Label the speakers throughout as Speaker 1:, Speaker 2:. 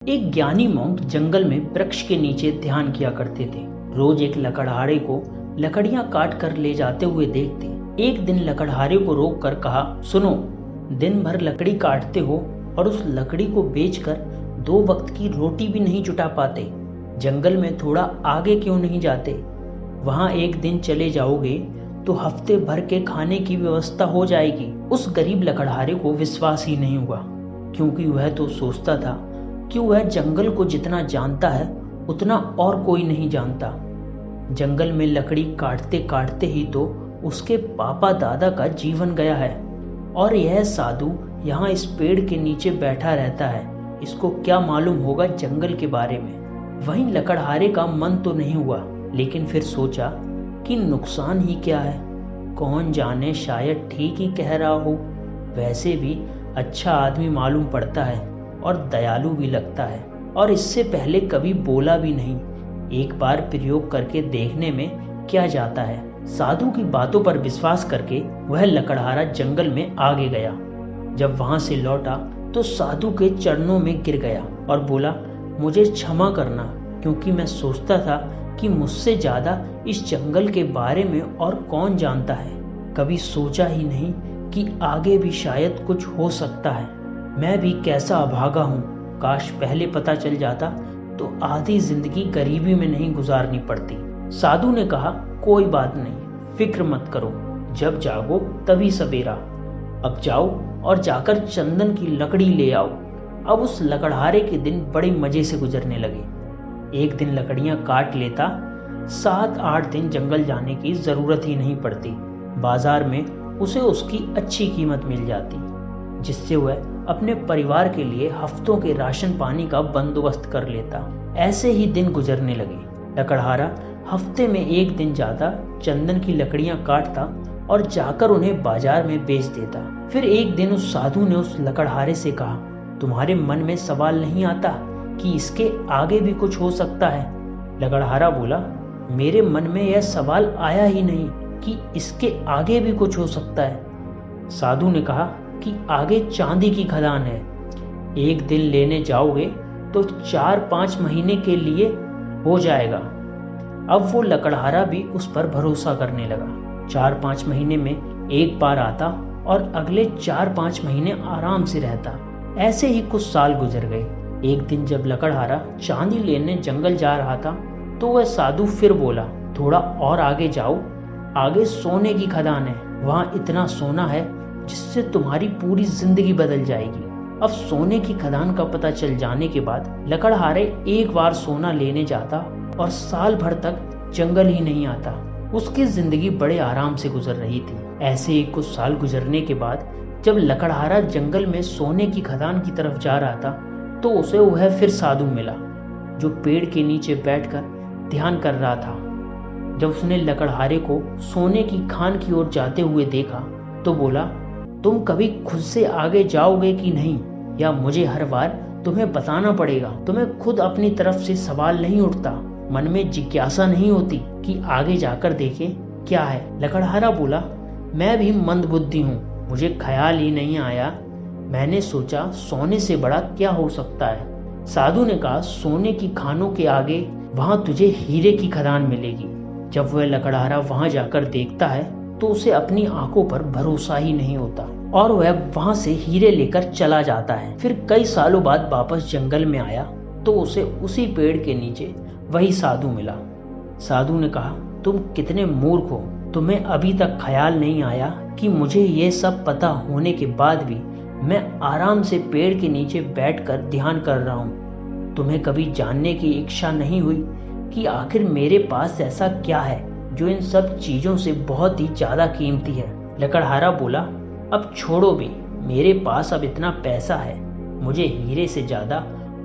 Speaker 1: एक ज्ञानी मॉन्क जंगल में वृक्ष के नीचे ध्यान किया करते थे। रोज एक लकड़हारे को लकड़ियां काट कर ले जाते हुए देखते। एक दिन लकड़हारे को रोक कर कहा, सुनो, दिन भर लकड़ी काटते हो और उस लकड़ी को बेचकर 2 वक्त की रोटी भी नहीं जुटा पाते। जंगल में थोड़ा आगे क्यों नहीं जाते? वहां एक दिन चले जाओगे तो हफ्ते भर के खाने की व्यवस्था हो जाएगी। उस गरीब लकड़हारे को विश्वास ही नहीं हुआ, क्योंकि वह तो सोचता था कि वह जंगल को जितना जानता है उतना और कोई नहीं जानता। जंगल में लकड़ी काटते काटते ही तो उसके पापा दादा का जीवन गया है, और यह साधु यहाँ इस पेड़ के नीचे बैठा रहता है। इसको क्या मालूम होगा जंगल के बारे में। वहीं लकड़हारे का मन तो नहीं हुआ, लेकिन फिर सोचा कि नुकसान ही क्या है, कौन जाने शायद ठीक ही कह रहा हो। वैसे भी अच्छा आदमी मालूम पड़ता है और दयालु भी लगता है, और इससे पहले कभी बोला भी नहीं। एक बार प्रयोग करके देखने में क्या जाता है। साधु की बातों पर विश्वास करके वह लकड़हारा जंगल में आगे गया। जब वहां से लौटा तो साधु के चरणों में गिर गया और बोला, मुझे क्षमा करना, क्योंकि मैं सोचता था कि मुझसे ज्यादा इस जंगल के बारे में और कौन जानता है। कभी सोचा ही नहीं कि आगे भी शायद कुछ हो सकता है। मैं भी कैसा अभागा हूँ। काश पहले पता चल जाता तो आधी जिंदगी गरीबी में नहीं गुजारनी पड़ती। साधु ने कहा, कोई बात नहीं, फिक्र मत करो, जब जागो तभी सवेरा। अब जाओ और जाकर चंदन की लकड़ी ले आओ। अब उस लकड़हारे के दिन बड़े मजे से गुजरने लगे। एक दिन लकड़ियां काट लेता, 7-8 दिन जंगल जाने की जरूरत ही नहीं पड़ती। बाजार में उसे उसकी अच्छी कीमत मिल जाती, जिससे वह अपने परिवार के लिए हफ्तों के राशन पानी का बंदोबस्त कर लेता। ऐसे ही दिन गुजरने लगे। लकड़हारा हफ्ते में एक दिन जाता, चंदन की लकड़ियां काटता और जाकर उन्हें बाजार में बेच देता। फिर एक दिन उस साधु ने उस लकड़हारे से कहा, तुम्हारे मन में सवाल नहीं आता कि इसके आगे भी कुछ हो सकता है? लकड़हारा बोला, मेरे मन में यह सवाल आया ही नहीं कि इसके आगे भी कुछ हो सकता है। साधु ने कहा कि आगे चांदी की खदान है। एक दिन लेने जाओगे तो 4-5 महीने के लिए हो जाएगा। अब वो लकड़हारा भी उस पर भरोसा करने लगा। 4-5 महीने में एक बार आता और अगले 4-5 महीने आराम से रहता। ऐसे ही कुछ साल गुजर गए। एक दिन जब लकड़हारा चांदी लेने जंगल जा रहा था तो वह साधु फिर बोला, थोड़ा और आगे जाओ, आगे सोने की खदान है। वहां इतना सोना है जिससे तुम्हारी पूरी जिंदगी बदल जाएगी। अब सोने की खदान का पता चल जाने के बाद लकड़हारे एक बार सोना लेने जाता और साल भर तक जंगल ही नहीं आता। उसकी जिंदगी बड़े आराम से गुजर रही थी। ऐसे ही कुछ साल गुजरने के बाद जब लकड़हारा जंगल में सोने की खदान की तरफ जा रहा था तो उसे वह फिर साधु मिला, जो पेड़ के नीचे बैठकर ध्यान कर रहा था। जब उसने लकड़हारे को सोने की खान की ओर जाते हुए देखा तो बोला, तुम कभी खुद से आगे जाओगे कि नहीं, या मुझे हर बार तुम्हें बताना पड़ेगा? तुम्हें खुद अपनी तरफ से सवाल नहीं उठता? मन में जिज्ञासा नहीं होती कि आगे जाकर देखें क्या है? लकड़हारा बोला, मैं भी मंदबुद्धि हूँ, मुझे ख्याल ही नहीं आया। मैंने सोचा सोने से बड़ा क्या हो सकता है। साधु ने कहा, सोने की खानों के आगे वहां तुझे हीरे की खदान मिलेगी। जब वह लकड़हारा वहां जाकर देखता है तो उसे अपनी आंखों पर भरोसा ही नहीं होता, और वह वहां से हीरे लेकर चला जाता है। फिर कई सालों बाद वापस जंगल में आया तो उसे उसी पेड़ के नीचे वही साधु मिला। साधु ने कहा, तुम कितने मूर्ख हो, तुम्हें अभी तक ख्याल नहीं आया कि मुझे ये सब पता होने के बाद भी मैं आराम से पेड़ के नीचे बैठकर ध्यान कर रहा हूँ। तुम्हें कभी जानने की इच्छा नहीं हुई कि आखिर मेरे पास ऐसा क्या है जो इन सब चीजों से बहुत ही ज्यादा कीमती है? लकड़हारा बोला, अब छोड़ो भी, मेरे पास अब इतना पैसा है, मुझे हीरे से ज्यादा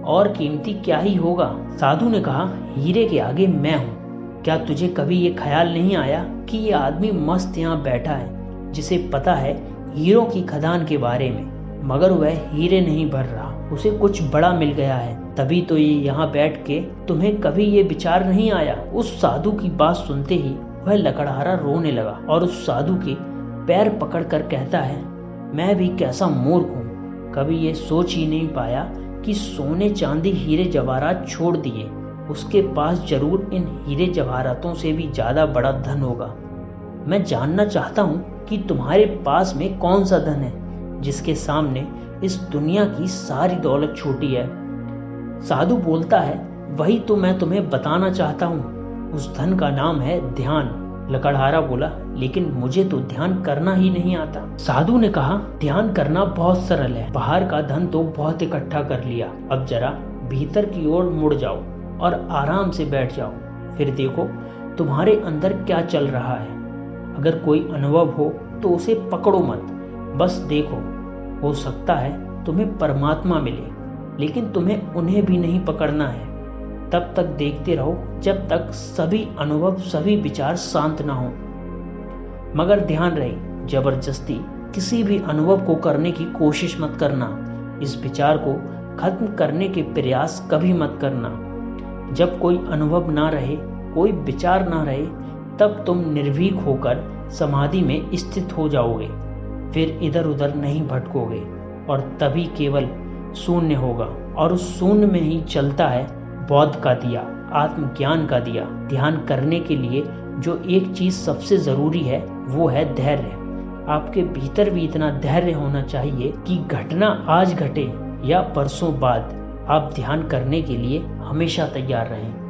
Speaker 1: और कीमती क्या ही होगा? साधु ने कहा, हीरे के आगे मैं हूँ। क्या तुझे कभी ये ख्याल नहीं आया कि ये आदमी मस्त यहाँ बैठा है, जिसे पता है हीरों की खदान के बारे में, मगर वह हीरे नहीं भर रहा, उसे कुछ बड़ा मिल गया है, तभी तो ये यहाँ बैठ के तुम्हें कभी ये विचार नहीं आया? उस साधु की बात सुनते ही वह लकड़हारा रोने लगा और उस साधु के पैर पकड़कर कहता है, मैं भी कैसा मूर्ख हूँ, कभी ये सोच ही नहीं पाया कि सोने चांदी हीरे जवाहरात छोड़ दिए, उसके पास जरूर इन हीरे जवाहरातों से भी ज्यादा बड़ा धन होगा। मैं जानना चाहता हूँ कि तुम्हारे पास में कौन सा धन है जिसके सामने इस दुनिया की सारी दौलत छोटी है। साधु बोलता है, वही तो मैं तुम्हें बताना चाहता हूँ। उस धन का नाम है ध्यान। लकड़हारा बोला, लेकिन मुझे तो ध्यान करना ही नहीं आता। साधु ने कहा, ध्यान करना बहुत सरल है। बाहर का धन तो बहुत इकट्ठा कर लिया, अब जरा भीतर की ओर मुड़ जाओ और आराम से बैठ जाओ, फिर देखो तुम्हारे अंदर क्या चल रहा है। अगर कोई अनुभव हो तो उसे पकड़ो मत, बस देखो। हो सकता है तुम्हें परमात्मा मिले, लेकिन तुम्हें उन्हें भी नहीं पकड़ना है। तब तक देखते रहो जब तक सभी अनुभव, सभी विचार शांत ना हो। मगर ध्यान रहे, जबरदस्ती किसी भी अनुभव को करने की कोशिश मत करना। इस विचार को खत्म करने के प्रयास कभी मत करना। जब कोई अनुभव ना रहे, कोई विचार ना रहे, तब तुम निर्भीक होकर समाधि में स्थित हो जाओगे। फिर इधर उधर नहीं भटकोगे और तभी केवल शून्य होगा। और उस शून्य में ही चलता है बौद्ध का दिया, आत्मज्ञान का दिया। ध्यान करने के लिए जो एक चीज सबसे जरूरी है वो है धैर्य। आपके भीतर भी इतना धैर्य होना चाहिए कि घटना आज घटे या परसों बाद, आप ध्यान करने के लिए हमेशा तैयार रहें।